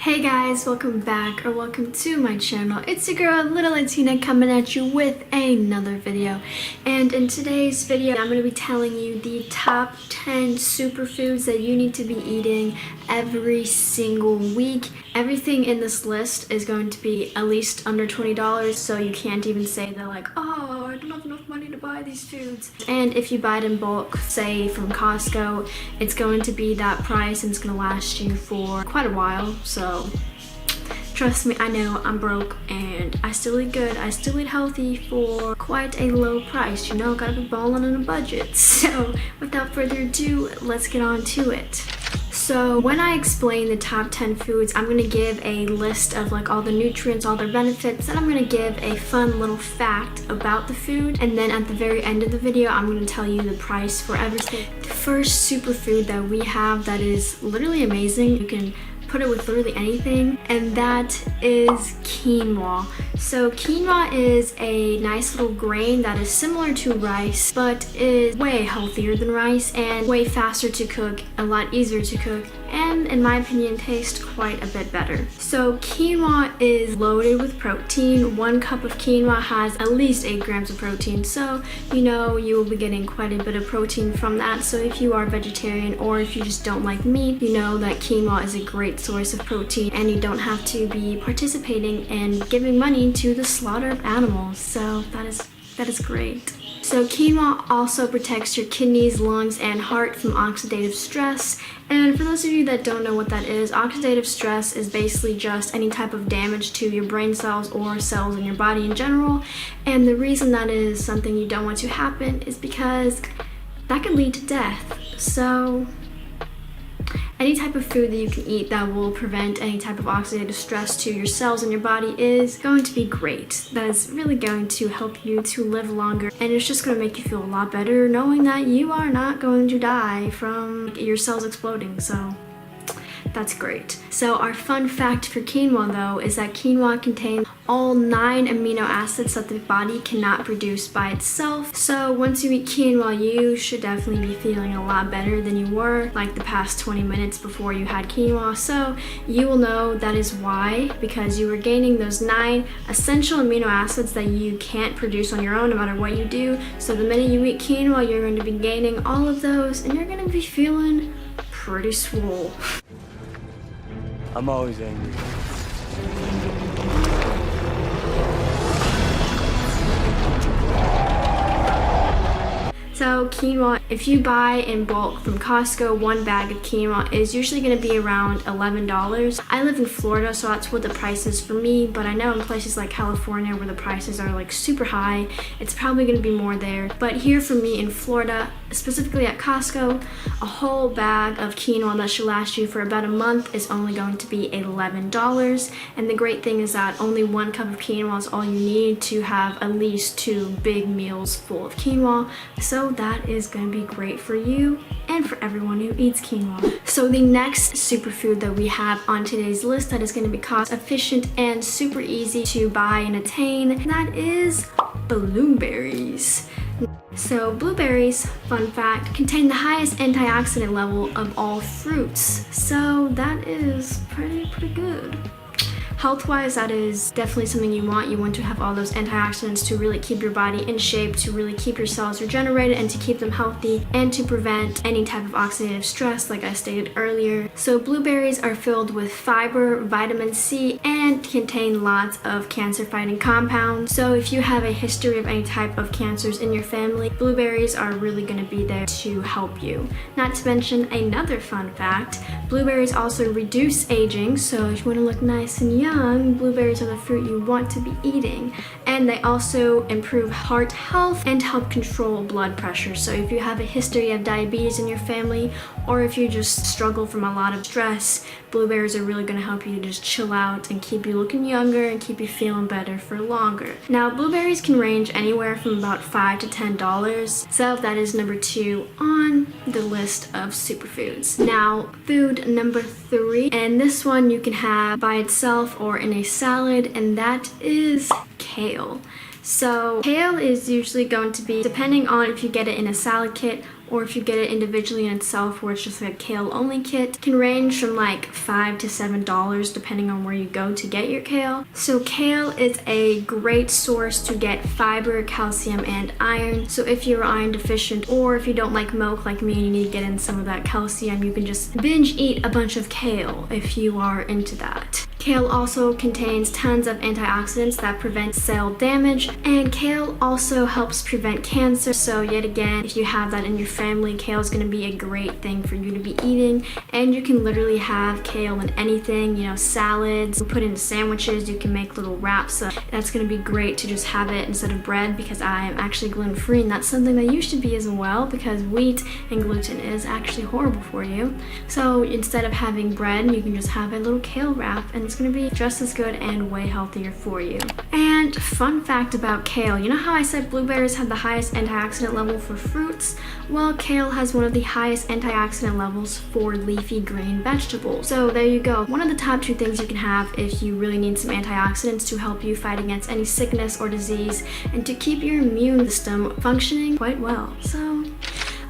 Hey guys, welcome back or welcome to my channel. It's your girl Little Latina coming at you with another video. And in today's video, I'm going to be telling you the top 10 superfoods that you need to be eating every single week. Everything in this list is going to be at least under $20, so you can't even say that like, oh, I don't have enough money to buy these foods. And if you buy it in bulk, say from Costco, it's going to be that price and it's going to last you for quite a while. So trust me, I know I'm broke and I still eat good. I still eat healthy for quite a low price. You know, gotta be balling on a budget. So without further ado, let's get on to it. So when I explain the top 10 foods, I'm going to give a list of like all the nutrients, all their benefits, and I'm going to give a fun little fact about the food. And then at the very end of the video, I'm going to tell you the price for everything. The first superfood that we have that is literally amazing, you can put it with literally anything, and that is quinoa. So quinoa is a nice little grain that is similar to rice, but is way healthier than rice and way faster to cook, a lot easier to cook, and in my opinion tastes quite a bit better. So quinoa is loaded with protein. 1 cup of quinoa has at least 8 grams of protein, so you know you will be getting quite a bit of protein from that. So if you are vegetarian or if you just don't like meat, you know that quinoa is a great source of protein and you don't have to be participating in giving money to the slaughter of animals. So that is great. So quinoa also protects your kidneys, lungs, and heart from oxidative stress. And for those of you that don't know what that is, oxidative stress is basically just any type of damage to your brain cells or cells in your body in general. And the reason that is something you don't want to happen is because that can lead to death. So any type of food that you can eat that will prevent any type of oxidative stress to your cells in your body is going to be great. That is really going to help you to live longer, and it's just going to make you feel a lot better knowing that you are not going to die from your cells exploding. So that's great. So our fun fact for quinoa though is that quinoa contains all 9 amino acids that the body cannot produce by itself. So once you eat quinoa, you should definitely be feeling a lot better than you were like the past 20 minutes before you had quinoa. So you will know that is why, because you were gaining those 9 essential amino acids that you can't produce on your own no matter what you do. So the minute you eat quinoa, you're going to be gaining all of those and you're going to be feeling pretty swole. I'm always angry. So quinoa, if you buy in bulk from Costco, 1 bag of quinoa is usually going to be around $11. I live in Florida, so that's what the price is for me, but I know in places like California where the prices are like super high, it's probably going to be more there. But here for me in Florida, specifically at Costco, a whole bag of quinoa that should last you for about a month is only going to be $11. And the great thing is that only 1 cup of quinoa is all you need to have at least 2 big meals full of quinoa. So that is going to be great for you and for everyone who eats quinoa. So the next superfood that we have on today's list that is going to be cost efficient and super easy to buy and attain, that is blueberries. So blueberries, fun fact, contain the highest antioxidant level of all fruits. So that is pretty good. Health-wise, that is definitely something you want. You want to have all those antioxidants to really keep your body in shape, to really keep your cells regenerated and to keep them healthy and to prevent any type of oxidative stress like I stated earlier. So blueberries are filled with fiber, vitamin C, and contain lots of cancer-fighting compounds. So if you have a history of any type of cancers in your family, blueberries are really going to be there to help you. Not to mention another fun fact, blueberries also reduce aging, so if you want to look nice and young, blueberries are the fruit you want to be eating. And they also improve heart health and help control blood pressure. So if you have a history of diabetes in your family, or if you just struggle from a lot of stress, blueberries are really going to help you to just chill out and keep you looking younger and keep you feeling better for longer. Now blueberries can range anywhere from about $5 to $10, so that is number 2 on the list of superfoods. Now food number 3, and this one you can have by itself or in a salad, and that is kale. So kale is usually going to be, depending on if you get it in a salad kit or if you get it individually in itself where it's just like a kale only kit, it can range from like $5 to $7 depending on where you go to get your kale. So kale is a great source to get fiber, calcium, and iron. So if you're iron deficient, or if you don't like milk like me and you need to get in some of that calcium, you can just binge eat a bunch of kale if you are into that. Kale also contains tons of antioxidants that prevent cell damage, and kale also helps prevent cancer. So yet again, if you have that in your family, kale is going to be a great thing for you to be eating. And you can literally have kale in anything, you know, salads, put in sandwiches, you can make little wraps. So that's going to be great to just have it instead of bread, because I am actually gluten-free, and that's something that you should be as well, because wheat and gluten is actually horrible for you. So instead of having bread, you can just have a little kale wrap, and it's going to be just as good and way healthier for you. And fun fact about kale, you know how I said blueberries have the highest antioxidant level for fruits? Well, kale has one of the highest antioxidant levels for leafy green vegetables. So there you go. One of the top 2 things you can have if you really need some antioxidants to help you fight against any sickness or disease and to keep your immune system functioning quite well. So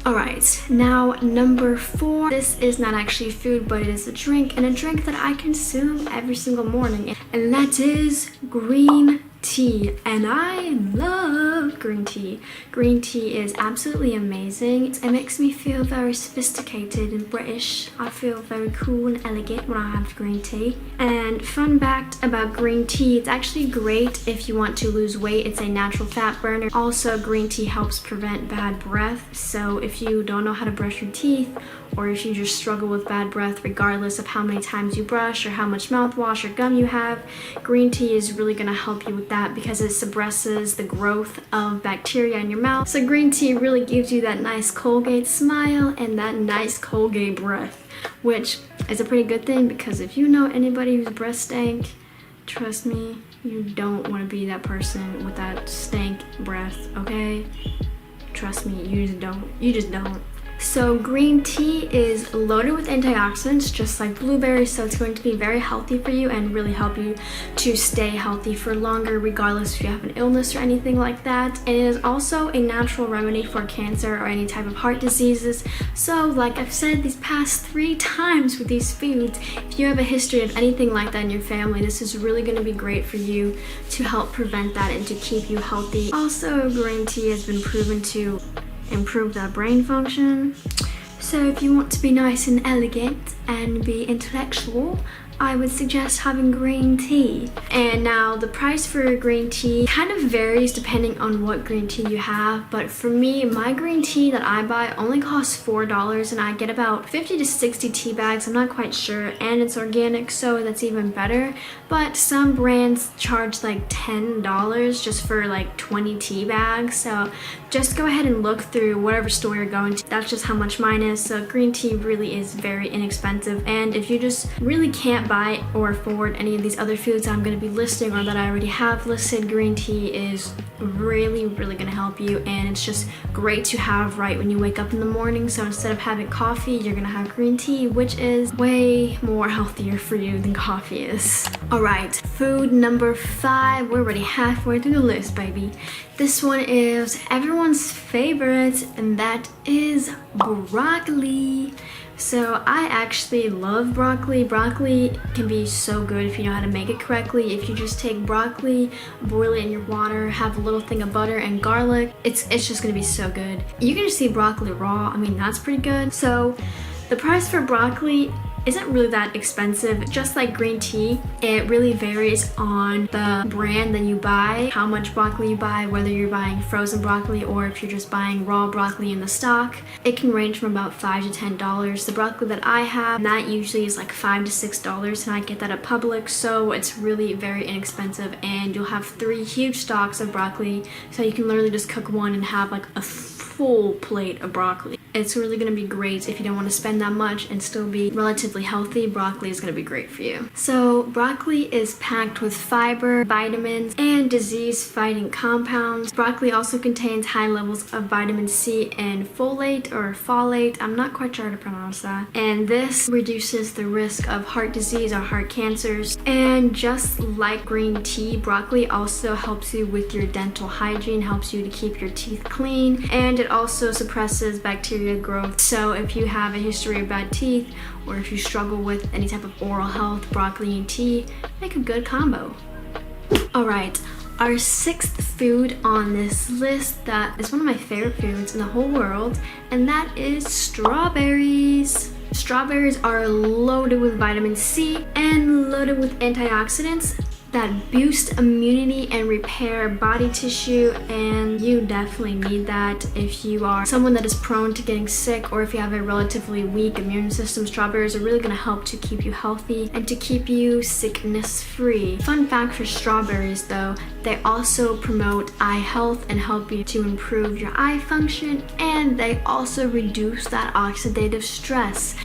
alright, now number 4. This is not actually food, but it is a drink, and a drink that I consume every single morning, and that is green tea. And I love green tea. Green tea is absolutely amazing. It makes me feel very sophisticated and British. I feel very cool and elegant when I have green tea. And fun fact about green tea, it's actually great if you want to lose weight. It's a natural fat burner. Also, green tea helps prevent bad breath. So if you don't know how to brush your teeth, or if you just struggle with bad breath regardless of how many times you brush or how much mouthwash or gum you have, green tea is really going to help you with that, because it suppresses the growth of bacteria in your mouth. So green tea really gives you that nice Colgate smile and that nice Colgate breath, which is a pretty good thing, because if you know anybody whose breath stank, trust me, you don't want to be that person with that stank breath, okay? Trust me, you just don't. So green tea is loaded with antioxidants just like blueberries, so it's going to be very healthy for you and really help you to stay healthy for longer regardless if you have an illness or anything like that. And it is also a natural remedy for cancer or any type of heart diseases. So like I've said these past 3 times with these foods, if you have a history of anything like that in your family, this is really going to be great for you to help prevent that and to keep you healthy. Also, green tea has been proven to improve that brain function. So if you want to be nice and elegant and be intellectual, I would suggest having green tea. And now the price for green tea kind of varies depending on what green tea you have, but for me, my green tea that I buy only costs $4, and I get about 50 to 60 tea bags, I'm not quite sure, and it's organic, so that's even better. But some brands charge like $10 just for like 20 tea bags, so just go ahead and look through whatever store you're going to. That's just how much mine is. So green tea really is very inexpensive, and if you just really can't buy or afford any of these other foods I'm going to be listing or that I already have listed, green tea is really going to help you, and it's just great to have right when you wake up in the morning. So instead of having coffee, you're going to have green tea, which is way more healthier for you than coffee is. Alright, food number 5. We're already halfway through the list, baby. This one is everyone's favorite, and that is broccoli. So I actually love broccoli. Broccoli can be so good if you know how to make it correctly. If you just take broccoli, boil it in your water, have a little thing of butter and garlic, it's just gonna be so good. You can just see broccoli raw. I mean, that's pretty good. So the price for broccoli isn't really that expensive. Just like green tea, it really varies on the brand that you buy, how much broccoli you buy, whether you're buying frozen broccoli or if you're just buying raw broccoli in the stock. It can range from about $5 to $10. The broccoli that I have, that usually is like $5 to $6, and I get that at Publix, so it's really very inexpensive, and you'll have 3 huge stalks of broccoli, so you can literally just cook one and have like a full plate of broccoli. It's really going to be great if you don't want to spend that much and still be relatively healthy. Broccoli is going to be great for you. So broccoli is packed with fiber, vitamins, and disease-fighting compounds. Broccoli also contains high levels of vitamin C and folate or folate. I'm not quite sure how to pronounce that. And this reduces the risk of heart disease or heart cancers. And just like green tea, broccoli also helps you with your dental hygiene, helps you to keep your teeth clean, and it also suppresses bacteria bacteria growth. So if you have a history of bad teeth, or if you struggle with any type of oral health, broccoli and tea make a good combo. Alright, our sixth food on this list that is one of my favorite foods in the whole world, and that is strawberries. Strawberries are loaded with vitamin C and loaded with antioxidants that boost immunity and repair body tissue, and you definitely need that if you are someone that is prone to getting sick or if you have a relatively weak immune system. Strawberries are really going to help to keep you healthy and to keep you sickness free. Fun fact for strawberries though, they also promote eye health and help you to improve your eye function, and they also reduce that oxidative stress.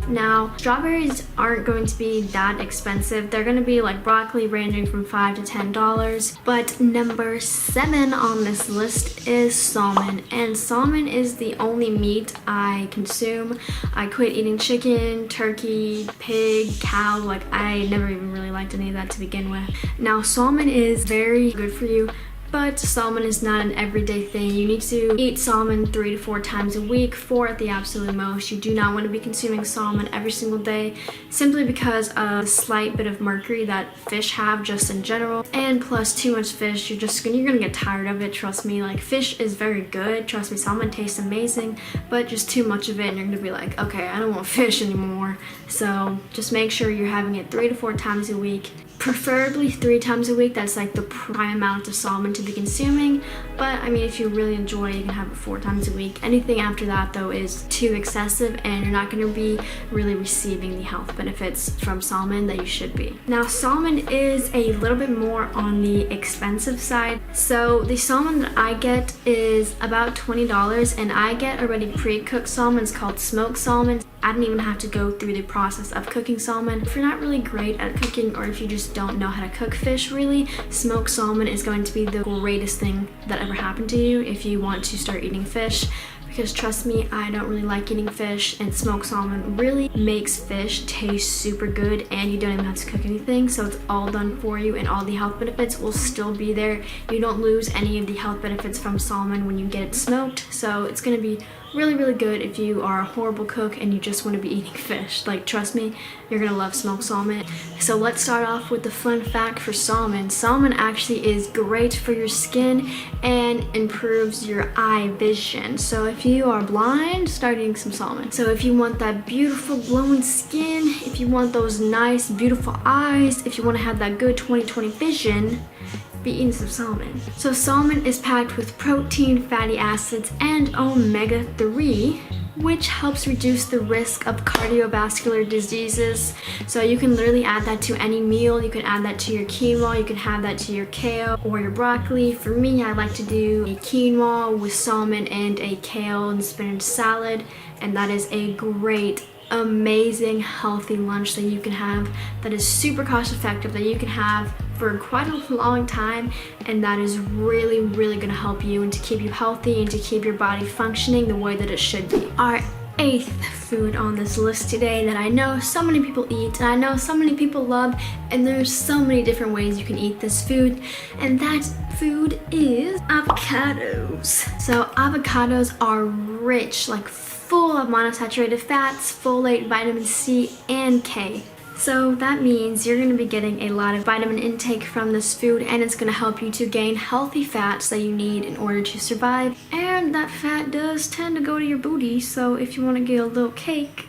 Now, strawberries aren't going to be that expensive. They're going to be like broccoli, ranging from $5 to $10. But number 7 on this list is salmon. And salmon is the only meat I consume. I quit eating chicken, turkey, pig, cow. Like, I never even really liked any of that to begin with. Now, salmon is very good for you, but salmon is not an everyday thing. You need to eat salmon 3 to 4 times a week, 4 at the absolute most. You do not want to be consuming salmon every single day, simply because of the slight bit of mercury that fish have just in general. And plus, too much fish, you're gonna get tired of it, trust me. Like, fish is very good, trust me, salmon tastes amazing, but just too much of it and you're gonna be like, okay, I don't want fish anymore. So just make sure you're having it 3 to 4 times a week. Preferably 3 times a week. That's like the prime amount of salmon to be consuming. But I mean, if you really enjoy it, you can have it 4 times a week. Anything after that though is too excessive, and you're not going to be really receiving the health benefits from salmon that you should be. Now, salmon is a little bit more on the expensive side. So the salmon that I get is about $20, and I get already pre-cooked salmon. It's called smoked salmon. I don't even have to go through the process of cooking salmon. If you're not really great at cooking, or if you just don't know how to cook fish really, smoked salmon is going to be the greatest thing that ever happened to you if you want to start eating fish. Because trust me, I don't really like eating fish, and smoked salmon really makes fish taste super good, and you don't even have to cook anything, so it's all done for you, and all the health benefits will still be there. You don't lose any of the health benefits from salmon when you get it smoked, so it's going to be really, really good if you are a horrible cook and you just want to be eating fish. Like, trust me, you're gonna love smoked salmon. So let's start off with the fun fact for salmon. Salmon actually is great for your skin and improves your eye vision. So if you are blind, start eating some salmon. So if you want that beautiful glowing skin, if you want those nice beautiful eyes, if you want to have that good 20/20 vision, be eating some salmon. So salmon is packed with protein, fatty acids, and omega-3, which helps reduce the risk of cardiovascular diseases. So you can literally add that to any meal. You can add that to your quinoa, you can have that to your kale or your broccoli. For me, I like to do a quinoa with salmon and a kale and spinach salad, and that is a great, amazing, healthy lunch that you can have, that is super cost effective, that you can have for quite a long time, and that is really, really going to help you and to keep you healthy and to keep your body functioning the way that it should be. Our 8th food on this list today that I know so many people eat, and I know so many people love, and there's so many different ways you can eat this food, and that food is avocados. So avocados are rich, like full of monounsaturated fats, folate, vitamin C, and K. So that means you're going to be getting a lot of vitamin intake from this food, and it's going to help you to gain healthy fats that you need in order to survive. And that fat does tend to go to your booty, so if you want to get a little cake,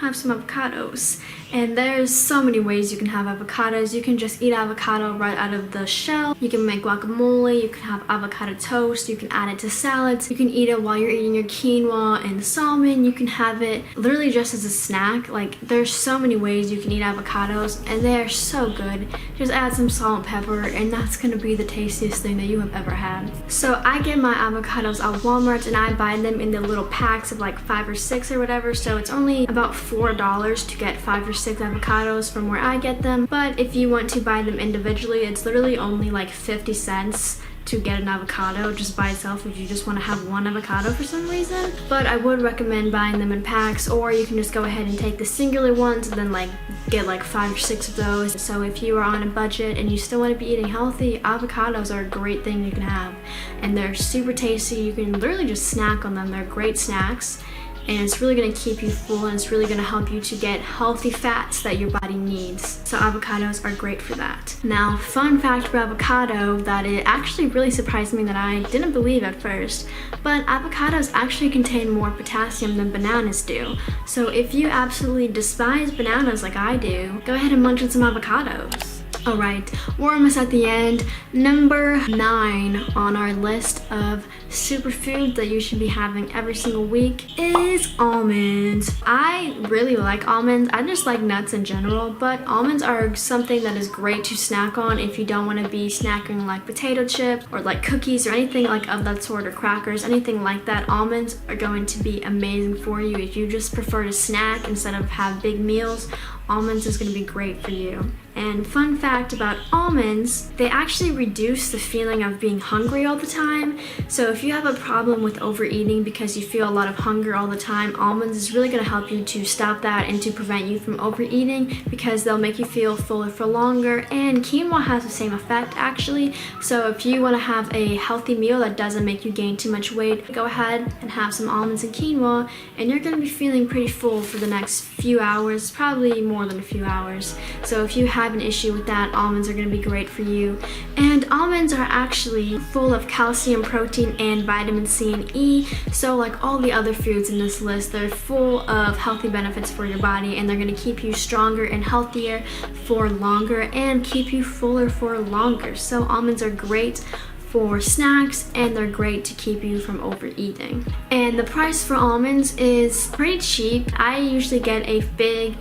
have some avocados. And there's so many ways you can have avocados. You can just eat avocado right out of the shell. You can make guacamole, you can have avocado toast, you can add it to salads. You can eat it while you're eating your quinoa and salmon. You can have it literally just as a snack. Like, there's so many ways you can eat avocados, and they are so good. Just add some salt and pepper, and that's gonna be the tastiest thing that you have ever had. So I get my avocados at Walmart, and I buy them in the little packs of like 5 or 6 or whatever. So it's only about $4 to get 5 or 6 avocados from where I get them. But if you want to buy them individually, it's literally only like 50 cents to get an avocado just by itself if you just want to have one avocado for some reason. But I would recommend buying them in packs, or you can just go ahead and take the singular ones and then like get like 5 or 6 of those. So if you are on a budget and you still want to be eating healthy, avocados are a great thing you can have. And they're super tasty. You can literally just snack on them. They're great snacks. And it's really going to keep you full, and it's really going to help you to get healthy fats that your body needs. So avocados are great for that. Now, fun fact for avocado that it actually really surprised me that I didn't believe at first, but avocados actually contain more potassium than bananas do. So if you absolutely despise bananas like I do, go ahead and munch on some avocados. Alright, we're almost at the end. Number 9 on our list of superfoods that you should be having every single week is almonds. I really like almonds. I just like nuts in general, but almonds are something that is great to snack on if you don't want to be snacking like potato chips or like cookies or anything like of that sort, or crackers, anything like that. Almonds are going to be amazing for you. If you just prefer to snack instead of have big meals, almonds is going to be great for you. And fun fact about almonds, they actually reduce the feeling of being hungry all the time. So if you have a problem with overeating because you feel a lot of hunger all the time, almonds is really going to help you to stop that and to prevent you from overeating, because they'll make you feel fuller for longer. And quinoa has the same effect actually. So if you want to have a healthy meal that doesn't make you gain too much weight, go ahead and have some almonds and quinoa, and you're going to be feeling pretty full for the next few hours, probably more than a few hours. So if you have an issue with that, almonds are going to be great for you. And almonds are actually full of calcium, protein, and vitamin C and E. So like all the other foods in this list, they're full of healthy benefits for your body, and they're going to keep you stronger and healthier for longer and keep you fuller for longer. So almonds are great for snacks, and they're great to keep you from overeating. And the price for almonds is pretty cheap. I usually get a big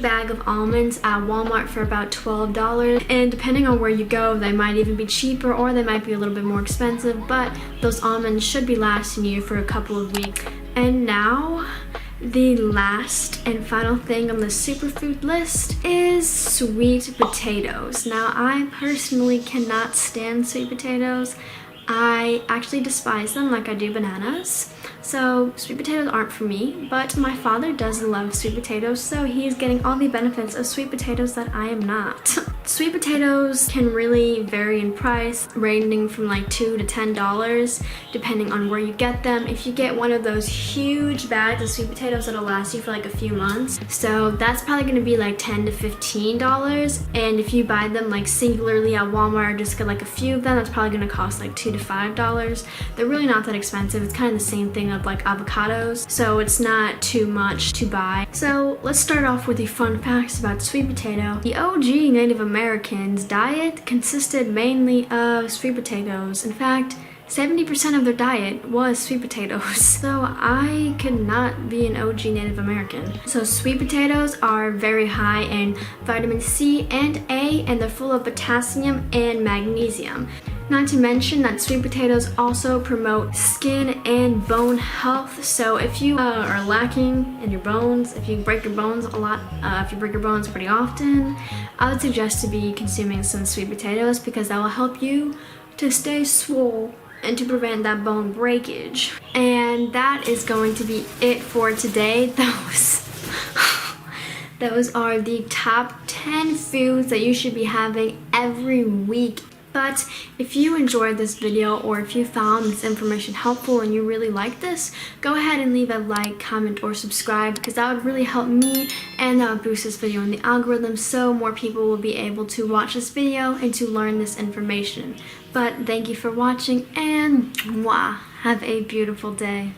bag of almonds at Walmart for about $12, and depending on where you go, they might even be cheaper or they might be a little bit more expensive, but those almonds should be lasting you for a couple of weeks. And now the last and final thing on the superfood list is sweet potatoes. Now, I personally cannot stand sweet potatoes. I actually despise them like I do bananas. So sweet potatoes aren't for me, but my father does love sweet potatoes, so he's getting all the benefits of sweet potatoes that I am not. Sweet potatoes can really vary in price, ranging from like $2 to $10, depending on where you get them. If you get one of those huge bags of sweet potatoes, that'll last you for like a few months. So that's probably gonna be like $10 to $15. And if you buy them like singularly at Walmart, or just get like a few of them, that's probably gonna cost like $2 to $5. They're really not that expensive. It's kind of the same thing of like avocados, so it's not too much to buy. So let's start off with the fun facts about sweet potato. The OG Native Americans diet consisted mainly of sweet potatoes. In fact, 70% of their diet was sweet potatoes. So I could not be an OG Native American. So sweet potatoes are very high in vitamin C and A, and they're full of potassium and magnesium. Not to mention that sweet potatoes also promote skin and bone health. So if you are lacking in your bones, if you break your bones a lot, if you break your bones pretty often, I would suggest to be consuming some sweet potatoes, because that will help you to stay swole and to prevent that bone breakage. And that is going to be it for today. Those are the top 10 foods that you should be having every week. But if you enjoyed this video, or if you found this information helpful and you really like this, go ahead and leave a like, comment, or subscribe, because that would really help me, and that would boost this video in the algorithm, so more people will be able to watch this video and to learn this information. But thank you for watching, and mwah, have a beautiful day.